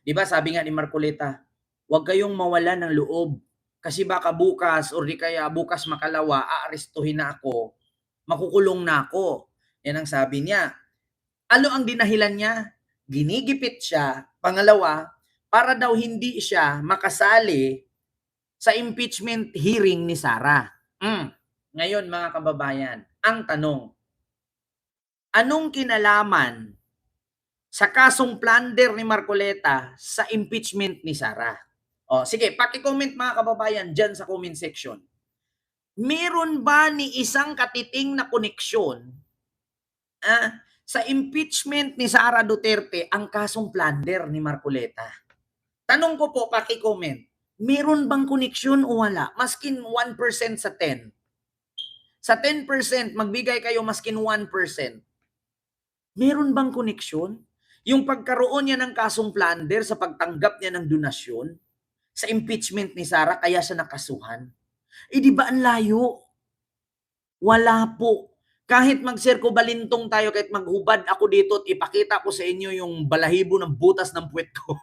'Di ba sabi nga ni Marcoleta, "Huwag kayong mawalan ng loob kasi baka bukas or di kaya bukas makalawa aarestuhin na ako, makukulong na ako." 'Yan ang sabi niya. Ano ang dinahilan niya? Ginigipit siya, pangalawa, para daw hindi siya makasali sa impeachment hearing ni Sara. Ngayon mga kababayan, ang tanong, anong kinalaman sa kasong plunder ni Marcoleta sa impeachment ni Sara? O, sige, paki-comment mga kababayan dyan sa comment section. Meron ba ni isang katiting na koneksyon sa impeachment ni Sara Duterte ang kasong plunder ni Marcoleta? Tanong ko po, paki-comment. Meron bang koneksyon o wala? Maskin 1% sa 10. Sa 10%, magbigay kayo maskin 1%. Meron bang koneksyon? Yung pagkaroon niya ng kasong plunder sa pagtanggap niya ng donasyon sa impeachment ni Sara, kaya siya nakasuhan. Di ba ang layo? Wala po. Kahit mag-circo balintong tayo, kahit maghubad ako dito at ipakita ko sa inyo yung balahibo ng butas ng puwet ko.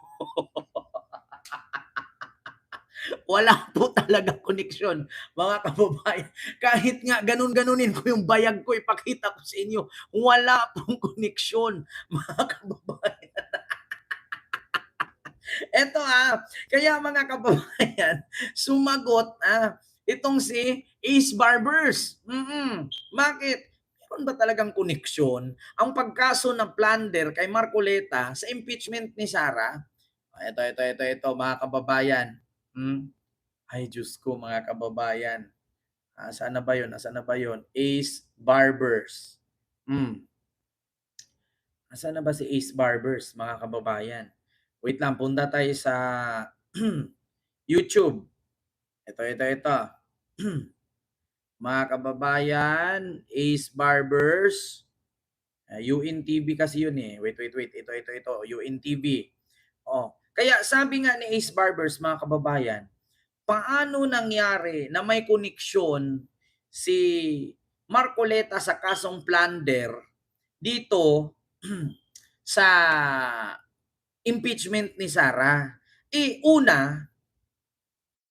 Wala po talaga koneksyon, mga kababayan. Kahit nga ganun-ganunin ko yung bayag ko, ipakita ko sa inyo, wala pong koneksyon, mga kababayan. Eto kaya mga kababayan, sumagot itong si Ace Barbers. Bakit? Meron ba talagang koneksyon ang pagkaso ng plunder kay Marcoleta sa impeachment ni Sara? Ito, mga kababayan. Ay, Diyos ko, mga kababayan. Saan na ba yun? Nasaan na ba yun? Ace Barbers. Nasaan na ba si Ace Barbers, mga kababayan? Wait lang, punta tayo sa YouTube. Ito. Mga kababayan, Ace Barbers. UNTV kasi yun eh. Wait. Ito. UNTV. Kaya sabi nga ni Ace Barbers, mga kababayan, paano nangyari na may koneksyon si Marcoleta sa kasong plunder dito sa impeachment ni Sara? Una,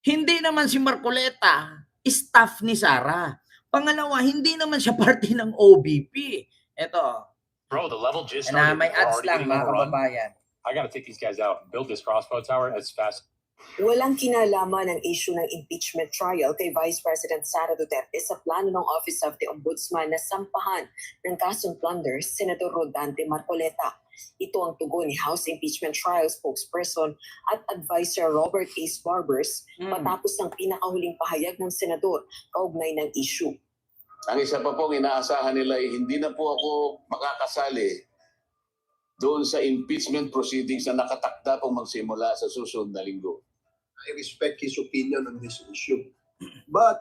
hindi naman si Marcoleta staff ni Sara. Pangalawa, hindi naman siya parte ng OBP. Ito. Bro, the level just started. May ads lang, mga kababayan. I gotta take these guys out and build this crossbow tower as fast. Walang kinalaman ang issue ng impeachment trial kay Vice President Sara Duterte sa plano ng Office of the Ombudsman na sampahan ng kasong plunder Senador Rodante Marcoleta. Ito ang tugon ni House Impeachment Trial spokesperson at advisor Robert Ace Barbers matapos ng pinakahuling pahayag ng senador kaugnay ng issue. Ang isa pa pong inaasahan nila ay hindi na po ako makakasali doon sa impeachment proceedings na nakatakda pong magsimula sa susunod na linggo. I respect his opinion on this issue. But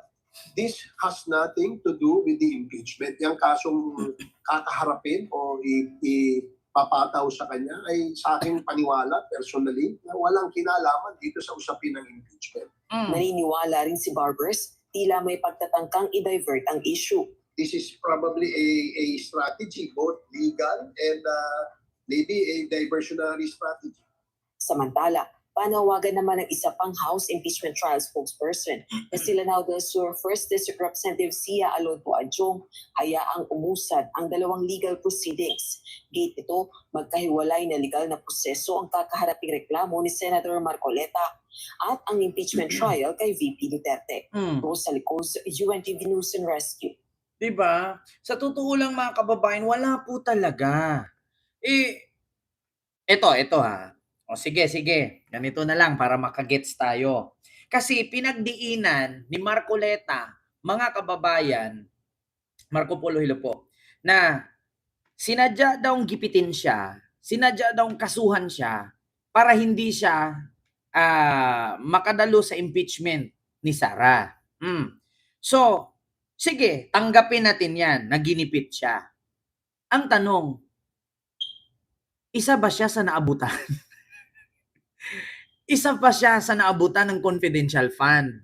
this has nothing to do with the impeachment. Yung kasong kakaharapin o ipapataw sa kanya ay sa aking paniwala personally na walang kinalaman dito sa usapin ng impeachment. Naniniwala rin si Barbers, tila may pagtatangkang i-divert ang issue. This is probably a strategy, both legal and maybe a diversionary strategy. Samantala, panawagan naman ng isa pang House Impeachment Trial spokesperson na sila Lanao del Sur First District Representative Sia Alonto Adjong hayaang umusad ang dalawang legal proceedings. Gate ito, magkahiwalay na legal na proseso ang kakaharaping reklamo ni Senator Marcoleta at ang impeachment trial kay VP Duterte. Rosa Licos, UNTV News and Rescue. Diba? Sa totoo lang, mga kababayan, wala po talaga. Ito sige. Ganito na lang para makagets tayo. Kasi pinagdiinan ni Marcoleta, mga kababayan, Marco Polo Hilopo, na sinadya daw gipitin siya, sinadya daw kasuhan siya para hindi siya makadalo sa impeachment ni Sara. So, sige, tanggapin natin yan, naginipit siya. Ang tanong, isa ba siya sa naabutan? Isa pa siya sa naabutan ng confidential fund.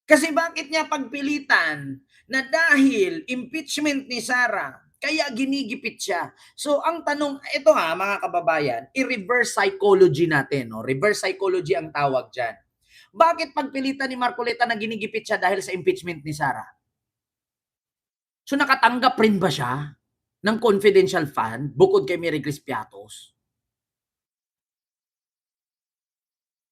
Kasi bakit niya pagpilitan na dahil impeachment ni Sara, Kaya ginigipit siya. So ang tanong, ito mga kababayan, i-reverse psychology natin. No? Reverse psychology ang tawag dyan. Bakit pagpilitan ni Marcoleta na ginigipit siya dahil sa impeachment ni Sara? So nakatanggap rin ba siya ng confidential fund bukod kay Mary Grace Piatos?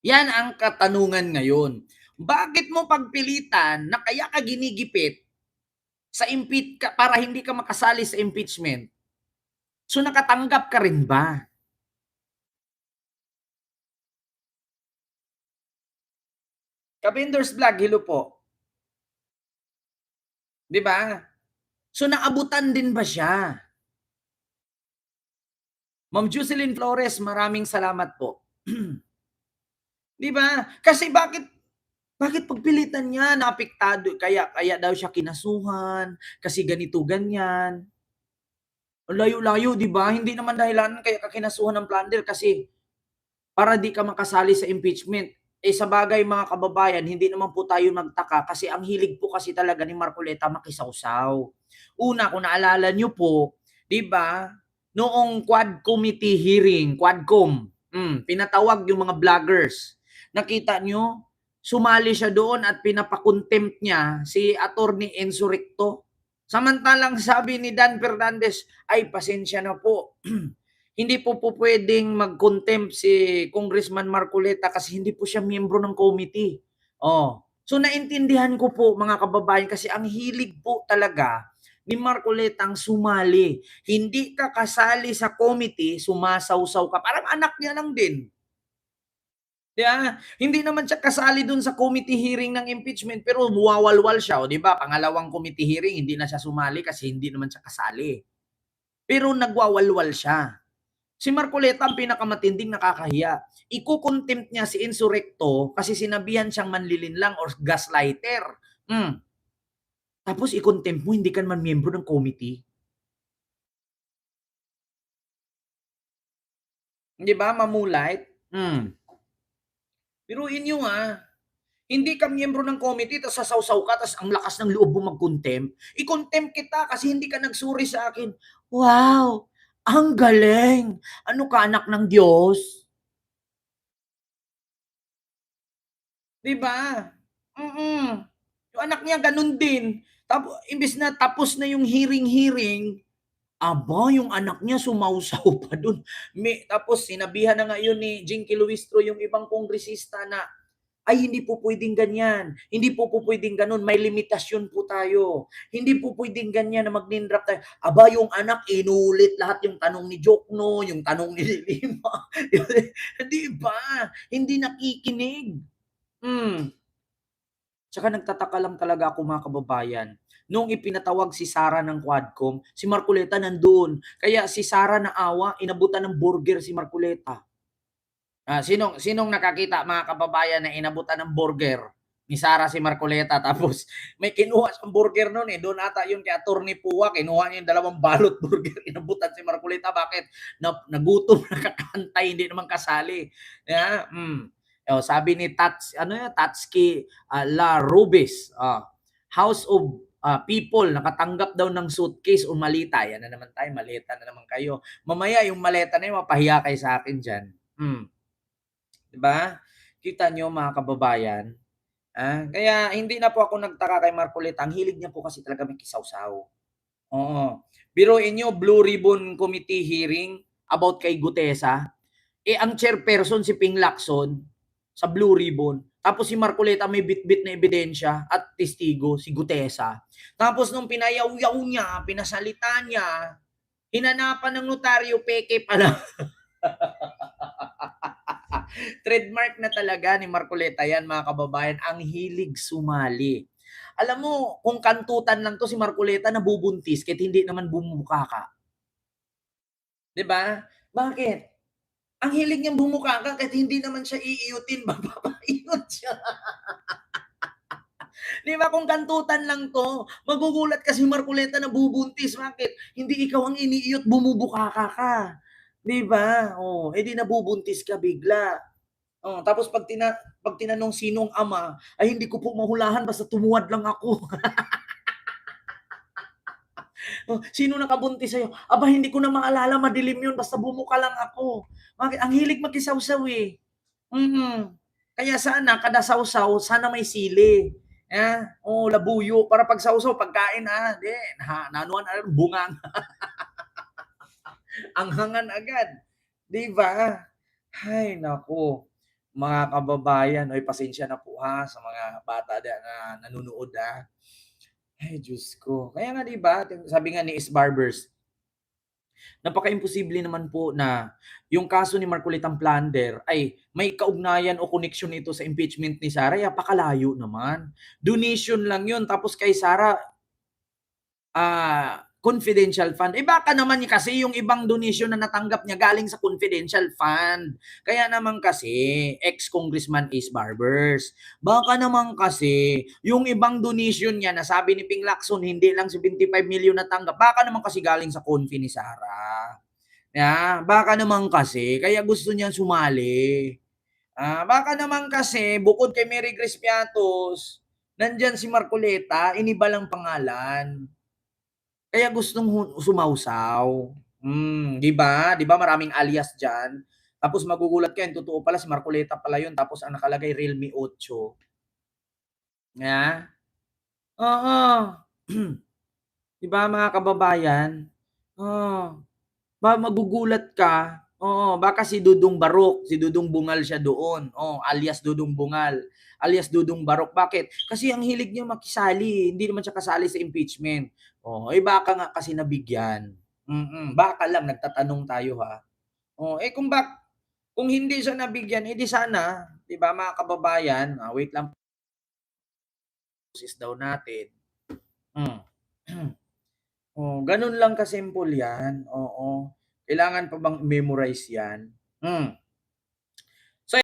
Yan ang katanungan ngayon. Bakit mo pagpilitan na kaya ka ginigipit sa para hindi ka makasali sa impeachment? So nakatanggap ka rin ba? Kabinders Vlog, hello po. 'Di ba? So naabutan din ba siya? Ma'am Jocelyn Flores, maraming salamat po. 'Di ba? Kasi bakit pagpilitan niya na apektado kaya daw siya kinasuhan kasi ganito ganyan. Ang layo-layo, 'di ba? Hindi naman dahilan kaya ka kinasuhan ng plunder kasi para di ka makasali sa impeachment. Sa bagay mga kababayan, hindi naman po tayo nagtaka kasi ang hilig po kasi talaga ni Marcoleta makisawsaw. Una, kung naalala niyo po, 'di ba? Noong Quad Committee hearing, Quadcom, pinatawag yung mga vloggers. Nakita niyo, sumali siya doon at pinapakontempt niya si Attorney Enzo Recto. Samantalang sabi ni Dan Fernandez, ay pasensya na po. Hindi po pwedeng mag-contempt si Congressman Marcoleta kasi hindi po siya miyembro ng committee. So naintindihan ko po mga kababayan kasi ang hilig po talaga ni Marcoleta ang sumali. Hindi ka kasali sa committee, sumasawsaw ka. Parang anak niya lang din. Yeah, hindi naman siya kasali dun sa committee hearing ng impeachment pero buwawalwal siya, o 'di ba? Pangalawang committee hearing hindi na siya sumali kasi hindi naman siya kasali. Pero nagwawalwal siya. Si Marcoleta ang pinakamatinding nakakahiya. Iko-contempt niya si Insurrecto kasi sinabihan siyang manlilinlang or gaslighter. Tapos i-contempt mo, hindi ka naman miyembro ng committee. Di ba, mamulait? Biruin nyo hindi ka miyembro ng committee, tapos sasawsaw ka, tapos ang lakas ng loob mo mag-contempt. I-contempt kita kasi hindi ka nagsuri sa akin. Wow! Ang galing! Ano ka, anak ng Diyos? Diba? Yung anak niya ganun din. Tapos, imbis na tapos na yung hearing, aba, yung anak niya sumausaw pa dun. Tapos sinabihan na ngayon ni Jinky Luistro yung ibang kongresista na, ay hindi po pwedeng ganyan. Hindi po pwedeng ganun. May limitasyon po tayo. Hindi po pwedeng ganyan na mag-name-drop tayo. Aba, yung anak, inulit lahat yung tanong ni Jokno, yung tanong ni Lima. Di ba? Hindi nakikinig. Tsaka nagtataka lang talaga ako mga kababayan. Noong ipinatawag si Sara ng Quadcom, si Marcoleta nandoon. Kaya si Sara naawa, inabutan ng burger si Marcoleta. Sinong nakakita mga kababayan na inabutan ng burger ni Sara si Marcoleta tapos may kinuha siyang burger noon doon ata yun kay Attorney Puwa, kinuha niya yung 2 balot burger, inabutan si Marcoleta. Bakit? Nagutom, nakakantay, hindi naman kasali. Sabi ni Tatsuki La Rubis, House of People, nakatanggap daw ng suitcase o malita. Yan na naman tayo, maleta na naman kayo. Mamaya yung maleta na yun, mapahiya kayo sa akin dyan. Diba? Kita nyo mga kababayan. Kaya hindi na po ako nagtaka kay Marcoleta. Ang hilig niya po kasi talaga may kisawsaw. Oo. Biruin nyo, Blue Ribbon Committee hearing about kay Gutesa. Ang chairperson si Ping Lacson sa Blue Ribbon. Tapos si Marcoleta may bit-bit na ebidensya at testigo, si Gutesa. Tapos nung pinayaw-yaw niya, pinasalita niya, hinanapan ng notaryo, peke pala. Trademark na talaga ni Marcoleta yan mga kababayan, ang hilig sumali. Alam mo, kung kantutan lang to si Marcoleta nabubuntis kahit hindi naman bumukha ka. 'Di ba? Bakit? Ang hilig niyang bumukha ka kahit hindi naman siya iiyutin, mapapaiot siya. 'Di ba kung kantutan lang to, magugulat kasi Marcoleta nabubuntis. Bakit? Hindi ikaw ang iniiyot, bumubuka ka. 'Di ba? Edi nabubuntis ka bigla. Tapos pag tinanong sinong ama, ay hindi ko po mahulahan basta tumuwad lang ako. Oh, sino nakabuntis sa'yo? Aba, hindi ko na maalala, madilim yun, basta bumuka lang ako. Bakit? Ang hilig makisawsaw eh. Kaya sana, kada sawsaw, sana may sili. Labuyo, para pag sawsaw, pagkain, nanuan, bungang, anghangan agad. Di ba? Ay, naku. Mga kababayan, pasensya na po sa mga bata na nanonood Ay, Diyos ko. Kaya nga 'di ba, sabi nga ni Is Barbers, napaka-imposible naman po na yung kaso ni Marcolitang Plunder ay may kaugnayan o koneksyon ito sa impeachment ni Sara, apakalayo naman. Donation lang yun tapos kay Sara, confidential fund. Baka naman kasi yung ibang donation na natanggap niya galing sa confidential fund. Kaya naman kasi, ex-congressman Ace Barbers. Baka naman kasi, yung ibang donation niya na sabi ni Ping Lacson, hindi lang 75 million natanggap. Baka naman kasi galing sa confi ni Sara. Baka naman kasi, kaya gusto niya sumali. Baka naman kasi, bukod kay Mary Grace Piatos, nandyan si Marcoleta, iniba lang pangalan. Kaya gustong sumawsaw. 'Di ba? 'Di ba maraming alias diyan. Tapos magugulat ka, yung totoo pala si Marcoleta pala yun, tapos ang nakalagay Realme 8. Oo. 'Di ba mga kababayan? Oo. Magugulat ka. Oo, baka si Dudong Barok, si Dudong Bungal siya doon. Alias Dudong Bungal, alias Dudong Barok. Bakit? Kasi ang hilig niya makisali, hindi naman siya kasali sa impeachment. Baka nga kasi nabigyan. Baka lang, nagtatanong tayo kung hindi siya nabigyan, di sana, 'di ba mga kababayan, wait lang, process daw natin. Ganun lang kasimple yan. Oo. Kailangan pa bang memorize yan?